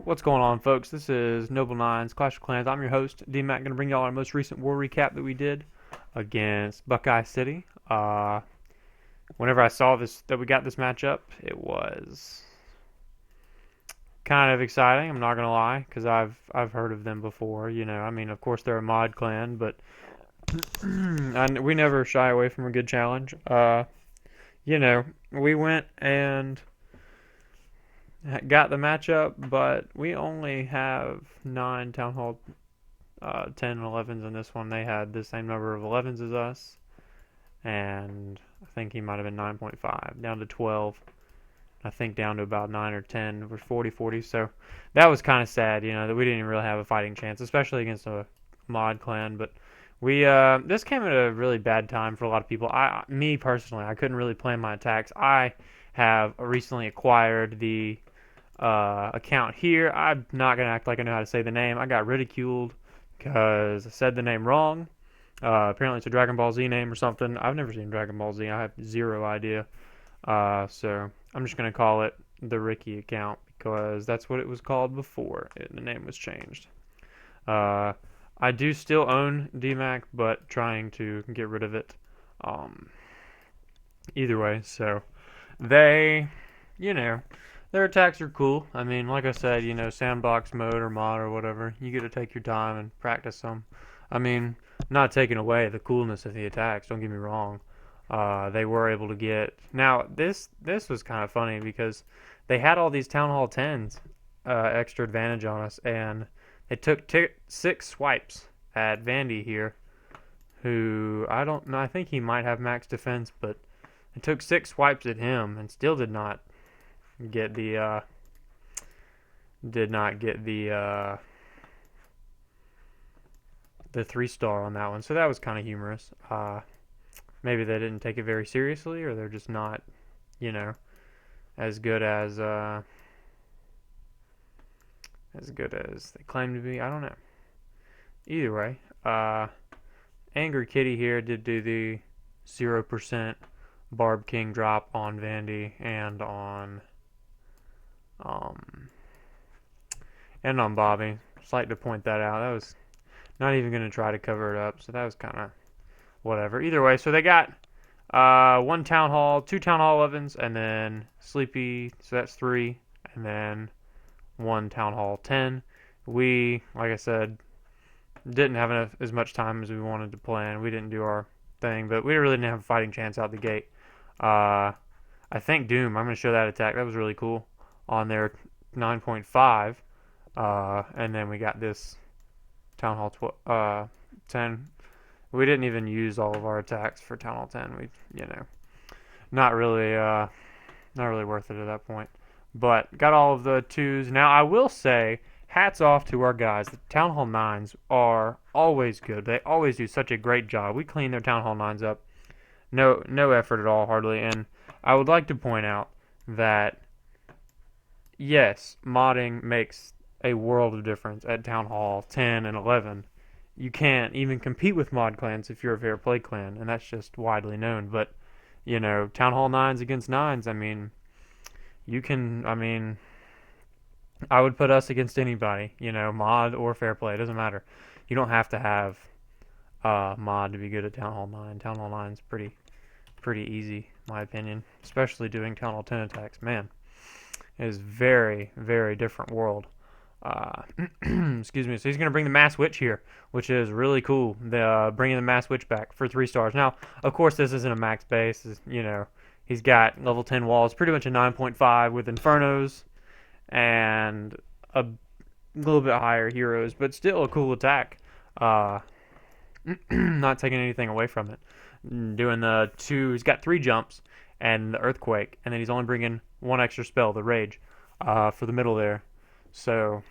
What's going on, folks? This is Noble Nines Clash of Clans. I'm your host, D-Mac. Going to bring y'all our most recent war recap that we did against Buckeye City. Whenever I saw that we got this matchup, it was kind of exciting. I'm not gonna lie, because I've heard of them before. I mean, of course they're a mod clan, but we never shy away from a good challenge. We went and got the matchup, but we only have 9 Town Hall 10 and 11s in this one. They had the same number of 11s as us, and I think he might have been 9.5, down to 12. I think down to about 9 or 10 for 40-40. So that was kind of sad, that we didn't really have a fighting chance, especially against a mod clan. But this came at a really bad time for a lot of people. Me personally, I couldn't really plan my attacks. I have recently acquired the account here. I'm not going to act like I know how to say the name. I got ridiculed because I said the name wrong. Apparently it's a Dragon Ball Z name or something. I've never seen Dragon Ball Z. I have zero idea. So I'm just going to call it the Ricky account because that's what it was called before the name was changed. I do still own DMAC, but trying to get rid of it. Either way, so they, their attacks are cool. I mean, like I said, sandbox mode or mod or whatever, you get to take your time and practice them. I mean, not taking away the coolness of the attacks, don't get me wrong. They were able to get... Now, this was kind of funny because they had all these Town Hall 10s extra advantage on us, and they took 6 swipes at Vandy here, who, I don't know, I think he might have max defense, but it took 6 swipes at him and still did not get the 3-star on that one. So that was kind of humorous. Maybe they didn't take it very seriously, or they're just not, as good as they claim to be. I don't know. Either way, Angry Kitty here did do the 0% Barb King drop on Vandy and on Bobby. Just like to point that out. That was not even going to try to cover it up, so that was kind of whatever. Either way, so they got 1 Town Hall, 2 Town Hall 11s, and then Sleepy, so that's 3, and then 1 Town Hall 10. We, like I said, didn't have as much time as we wanted to plan. We didn't do our thing, but we really didn't have a fighting chance out the gate. I think Doom, I'm going to show that attack. That was really cool on their 9.5. And then we got this Town Hall 10. We didn't even use all of our attacks for Town Hall 10. We, not really worth it at that point. But got all of the 2s. Now, I will say, hats off to our guys. The Town Hall 9s are always good. They always do such a great job. We clean their Town Hall 9s up. No effort at all, hardly. And I would like to point out that, yes, modding makes a world of difference at Town Hall 10 and 11. You can't even compete with mod clans if you're a fair play clan, and that's just widely known. But, Town Hall 9s against 9s, I mean, I would put us against anybody, mod or fair play, it doesn't matter. You don't have to have mod to be good at Town Hall 9. Town Hall 9 is pretty easy, in my opinion, especially doing Town Hall 10 attacks. Man, it is very, very different world. Excuse me. So he's going to bring the Mass Witch here, which is really cool. Bringing the Mass Witch back for 3 stars. Now, of course, this isn't a max base. He's got level 10 walls, pretty much a 9.5 with Infernos and a little bit higher heroes, but still a cool attack. Not taking anything away from it. Doing the 2, he's got 3 jumps and the Earthquake, and then he's only bringing 1 extra spell, the Rage, for the middle there. So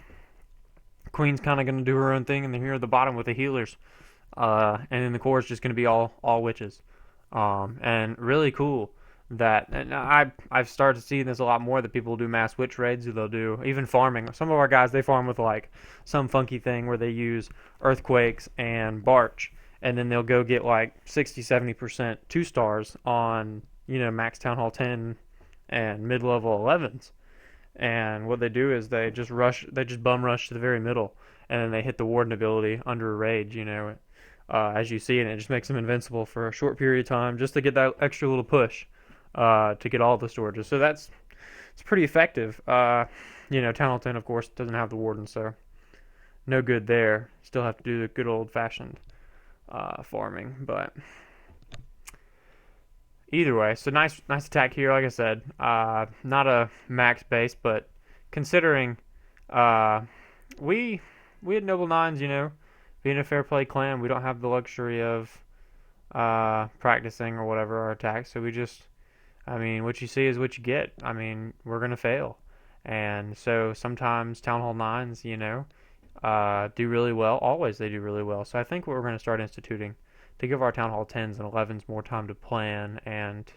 Queen's kind of going to do her own thing, and then here at the bottom with the healers, and then the core is just going to be all witches, and really cool that. And I've started to see this a lot more, that people do mass witch raids. They'll do even farming. Some of our guys, they farm with like some funky thing where they use earthquakes and barch, and then they'll go get like 60-70% 2 stars on max Town Hall 10 and mid-level 11s. And what they do is they just bum rush to the very middle, and then they hit the Warden ability under a rage, as you see, and it just makes them invincible for a short period of time, just to get that extra little push, to get all the storages. So it's pretty effective. Town Hall 10, of course, doesn't have the Warden, so no good there. Still have to do the good old-fashioned farming, but either way, so nice attack here. Like I said, not a max base, but considering we had noble nines, being a fair play clan, we don't have the luxury of practicing or whatever our attacks. So what you see is what you get. I mean, we're gonna fail, and so sometimes Town Hall 9s, do really well. Always they do really well. So I think what we're going to start instituting to give our Town Hall 10s and 11s more time to plan and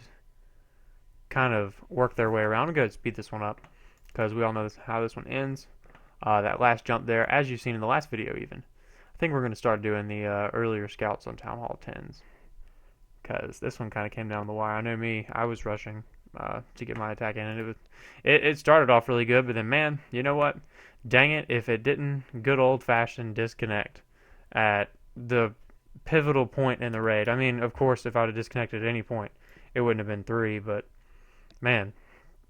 kind of work their way around. I'm going to speed this one up because we all know how this one ends. That last jump there, as you've seen in the last video even. I think we're going to start doing the earlier scouts on Town Hall 10s because this one kind of came down the wire. I know me, I was rushing to get my attack in, and it started off really good, but then, man, you know what? Dang it, if it didn't good old-fashioned disconnect at the pivotal point in the raid. I mean, of course, if I would have disconnected at any point, it wouldn't have been 3, but, man.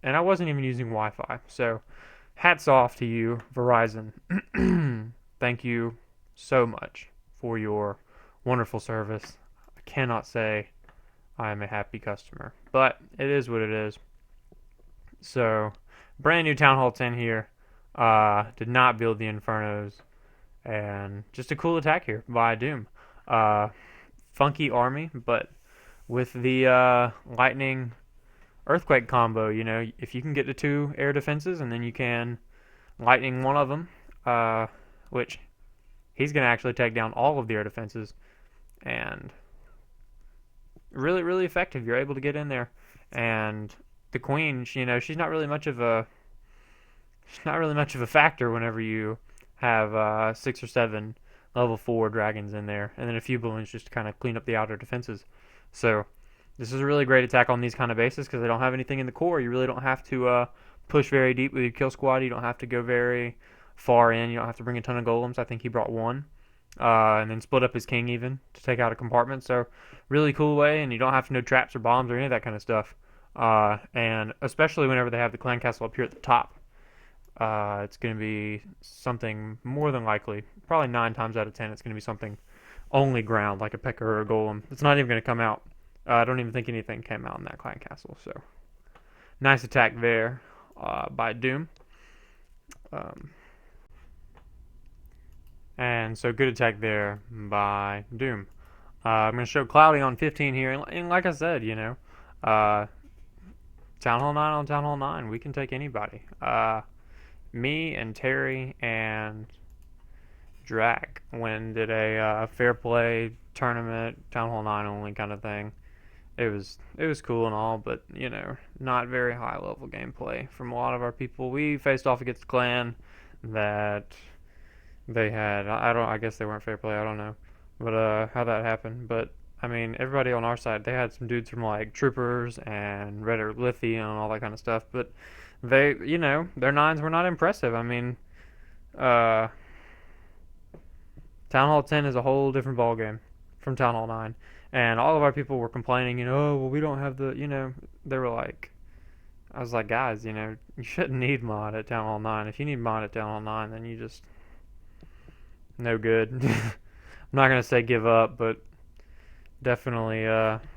And I wasn't even using Wi-Fi, so hats off to you, Verizon. Thank you so much for your wonderful service. I cannot say I am a happy customer, but it is what it is. So, brand new Town Hall 10 here. Did not build the Infernos, and just a cool attack here by Doom. Funky army, but with the lightning earthquake combo, if you can get to 2 air defenses and then you can lightning one of them, which he's going to actually take down all of the air defenses, and really, really effective. You're able to get in there, and the queen, she's not really much of a factor whenever you have 6 or 7 level 4 dragons in there, and then a few balloons just to kind of clean up the outer defenses. So this is a really great attack on these kind of bases because they don't have anything in the core. You really don't have to push very deep with your kill squad. You don't have to go very far in. You don't have to bring a ton of golems. I think he brought 1. And then split up his king even to take out a compartment. So really cool way, and you don't have to know traps or bombs or any of that kind of stuff. And especially whenever they have the clan castle up here at the top. It's going to be something more than likely, probably 9 times out of 10, it's going to be something only ground, like a P.E.K.K.A or a golem. It's not even going to come out. I don't even think anything came out in that clan castle. So nice attack there by Doom. And so good attack there by Doom. I'm going to show Cloudy on 15 here, and like I said, Town Hall 9 on Town Hall 9, we can take anybody. Me and Terry and Drac did a fair play tournament, Town Hall 9 only kind of thing. It was cool and all, but not very high level gameplay from a lot of our people. We faced off against the clan that they had. I guess they weren't fair play. I don't know, but how that happened. But I mean, everybody on our side, they had some dudes from like Troopers and Red Earth Lithium and all that kind of stuff, but they, their 9s were not impressive. I mean, Town Hall 10 is a whole different ballgame from Town Hall 9. And all of our people were complaining, oh, well, we don't have the, they were like, I was like, guys, you shouldn't need mod at Town Hall 9. If you need mod at Town Hall 9, then you just, no good. I'm not going to say give up, but definitely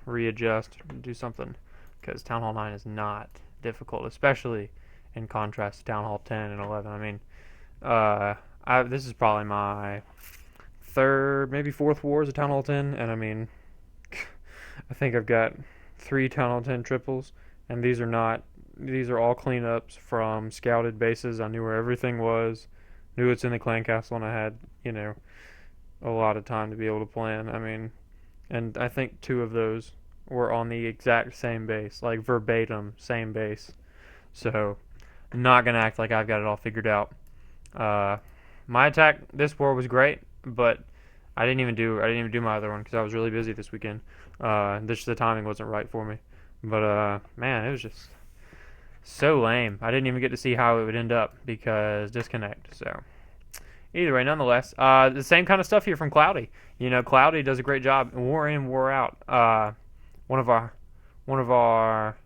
readjust, do something, because Town Hall 9 is not difficult, especially in contrast to Town Hall 10 and 11. I mean, this is probably my 3rd, maybe 4th wars of Town Hall 10, and I mean, I think I've got 3 Town Hall 10 triples, and these are all cleanups from scouted bases. I knew where everything was, knew it's in the clan castle, and I had, a lot of time to be able to plan. I mean, and I think 2 of those were on the exact same base, like verbatim, same base. So, I'm not going to act like I've got it all figured out. My attack this war was great, but I didn't even do my other one because I was really busy this weekend. The timing wasn't right for me. But man, it was just So lame. I didn't even get to see how it would end up because disconnect. So either way, nonetheless, the same kind of stuff here from Cloudy. Cloudy does a great job, war in, war out. One of our one of our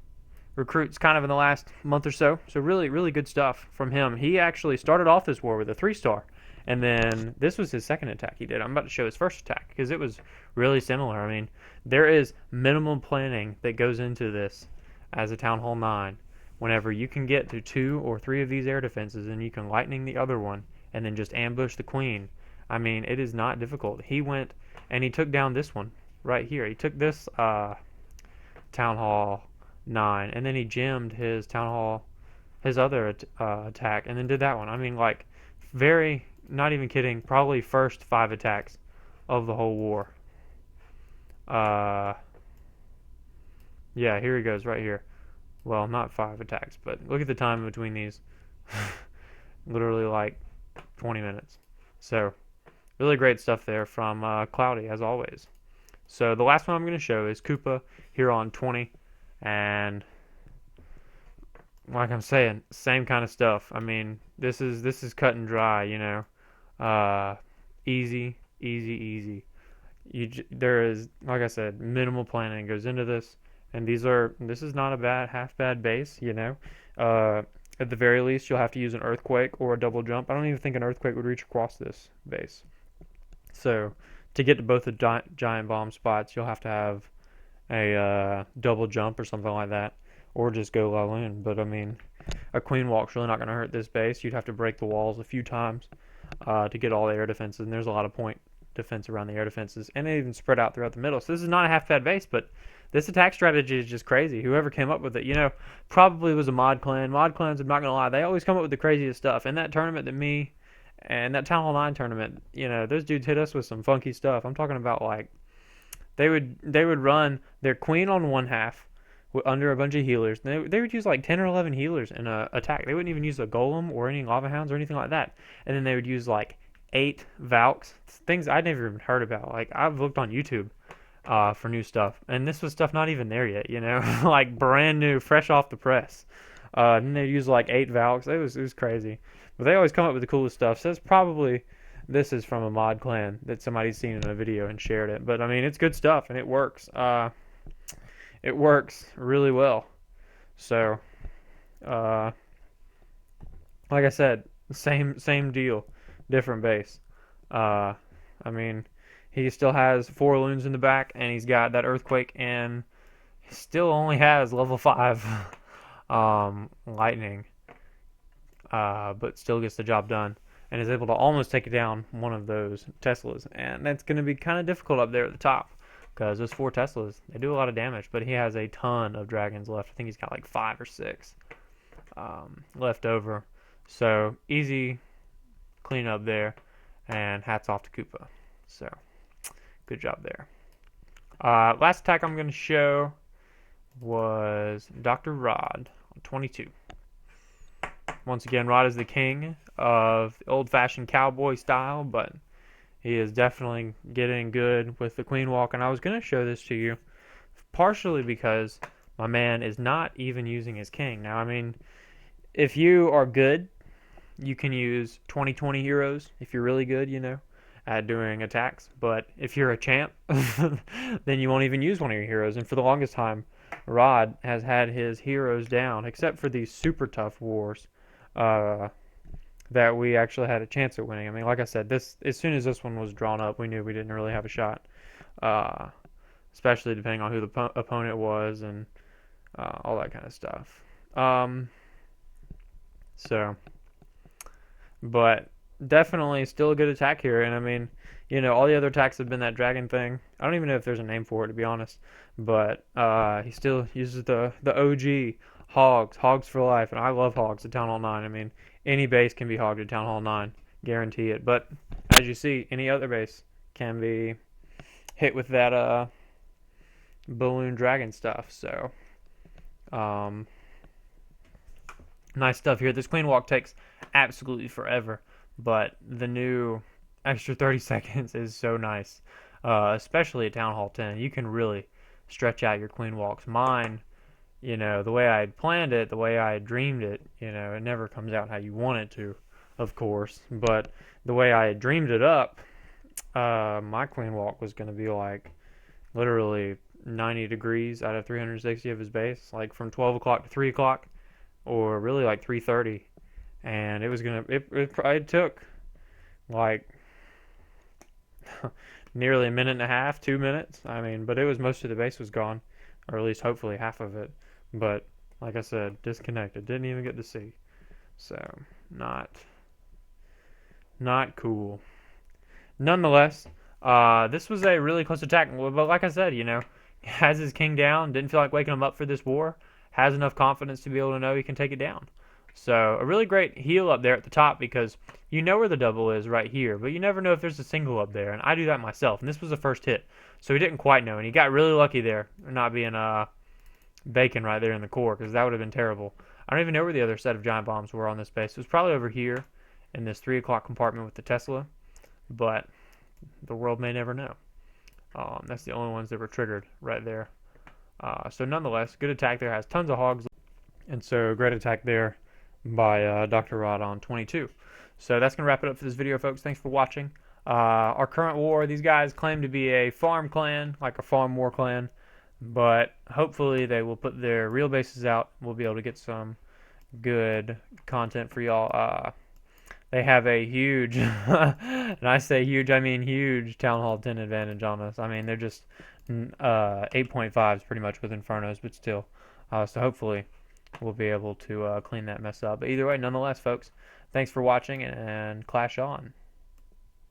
recruits, kind of in the last month or so. So really, really good stuff from him. He actually started off this war with a 3-star, and then this was his second attack he did. I'm about to show his first attack because it was really similar. I mean, there is minimum planning that goes into this as a Town Hall 9. Whenever you can get to 2 or 3 of these air defenses and you can lightning the other one and then just ambush the queen, I mean, it is not difficult. He went and he took down this one right here. He took this Town Hall 9 and then he gemmed his Town Hall, his other attack, and then did that one. I mean, like, very, not even kidding, probably first 5 attacks of the whole war. Yeah, here he goes right here. Well, not 5 attacks, but look at the time between these. Literally like 20 minutes. So, really great stuff there from Cloudy, as always. So, the last one I'm going to show is Koopa here on 20. And, like I'm saying, same kind of stuff. I mean, this is cut and dry, Easy, easy, easy. There is, like I said, minimal planning goes into this. And this is not a half bad base, At the very least, you'll have to use an earthquake or a double jump. I don't even think an earthquake would reach across this base. So, to get to both the giant bomb spots, you'll have to have a double jump or something like that, or just go Laloon. But I mean, a queen walk's really not going to hurt this base. You'd have to break the walls a few times to get all the air defenses, and there's a lot of point defense around the air defenses, and they even spread out throughout the middle. So this is not a half bad base, but this attack strategy is just crazy. Whoever came up with it, probably was a mod clan. Mod clans, I'm not going to lie, they always come up with the craziest stuff. In that tournament and that Town Hall 9 tournament, those dudes hit us with some funky stuff. I'm talking about, like, they would run their queen on one half under a bunch of healers. They would use like 10 or 11 healers in an attack. They wouldn't even use a golem or any lava hounds or anything like that. And then they would use like 8 Valks, things I'd never even heard about. Like, I've looked on YouTube for new stuff, and this was stuff not even there yet, like brand new, fresh off the press. Then they'd use like 8 Valks. It was crazy. But they always come up with the coolest stuff. So this is from a mod clan that somebody's seen in a video and shared it. But I mean, it's good stuff and it works. It works really well. So, like I said, same deal, different base. I mean, he still has 4 loons in the back, and he's got that earthquake, and he still only has level 5 lightning, but still gets the job done, and is able to almost take down one of those Teslas. And that's going to be kind of difficult up there at the top, because those 4 Teslas, they do a lot of damage, but he has a ton of dragons left. I think he's got like 5 or 6 left over. So, easy cleanup there, and hats off to Koopa. So, good job there. Last attack I'm going to show was Dr. Rod on 22. Once again, Rod is the king of the old-fashioned cowboy style, but he is definitely getting good with the queen walk. And I was going to show this to you partially because my man is not even using his king. Now, I mean, if you are good, you can use 20/20 heroes if you're really good, at doing attacks. But if you're a champ, then you won't even use one of your heroes. And for the longest time, Rod has had his heroes down, except for these super tough wars that we actually had a chance at winning. I mean, like I said, as soon as this one was drawn up, we knew we didn't really have a shot, especially depending on who the opponent was and all that kind of stuff. But definitely still a good attack here. And I mean, all the other attacks have been that dragon thing. I don't even know if there's a name for it, to be honest. But he still uses the OG hogs for life. And I love hogs at Town Hall 9. I mean, any base can be hogged at Town Hall 9. Guarantee it. But as you see, any other base can be hit with that balloon dragon stuff. So, nice stuff here. This queen walk takes absolutely forever, but the new extra 30 seconds is so nice, especially at Town Hall 10. You can really stretch out your queen walks. Mine the way I had planned it, the way I had dreamed it, it never comes out how you want it to, of course. But the way I had dreamed it up, my clean walk was going to be like literally 90 degrees out of 360 of his base, like from 12 o'clock to 3 o'clock, or really like 3:30. And it was going to, it took like nearly a minute and a half, 2 minutes. I mean, but it was most of the base was gone, or at least hopefully half of it. But like I said, disconnected. Didn't even get to see. So not cool. Nonetheless, this was a really close attack. But like I said, has his king down. Didn't feel like waking him up for this war. Has enough confidence to be able to know he can take it down. So a really great heal up there at the top, because you know where the double is right here, but you never know if there's a single up there, and I do that myself, and this was the first hit, so he didn't quite know, and he got really lucky there, not being bacon right there in the core, because that would have been terrible. I don't even know where the other set of giant bombs were on this base. It was probably over here in this 3 o'clock compartment with the Tesla, but the world may never know. That's the only ones that were triggered right there. So nonetheless, good attack there, has tons of hogs, and so great attack there by Dr. Rod on 22. So that's going to wrap it up for this video, folks. Thanks for watching. Our current war, these guys claim to be a farm clan, like a farm war clan, but hopefully they will put their real bases out. We'll be able to get some good content for y'all. They have a huge, and I say huge, I mean huge Town Hall 10 advantage on us. I mean, they're just 8.5s pretty much with Infernos, but still. So hopefully we'll be able to clean that mess up. But either way, nonetheless, folks, thanks for watching, and clash on.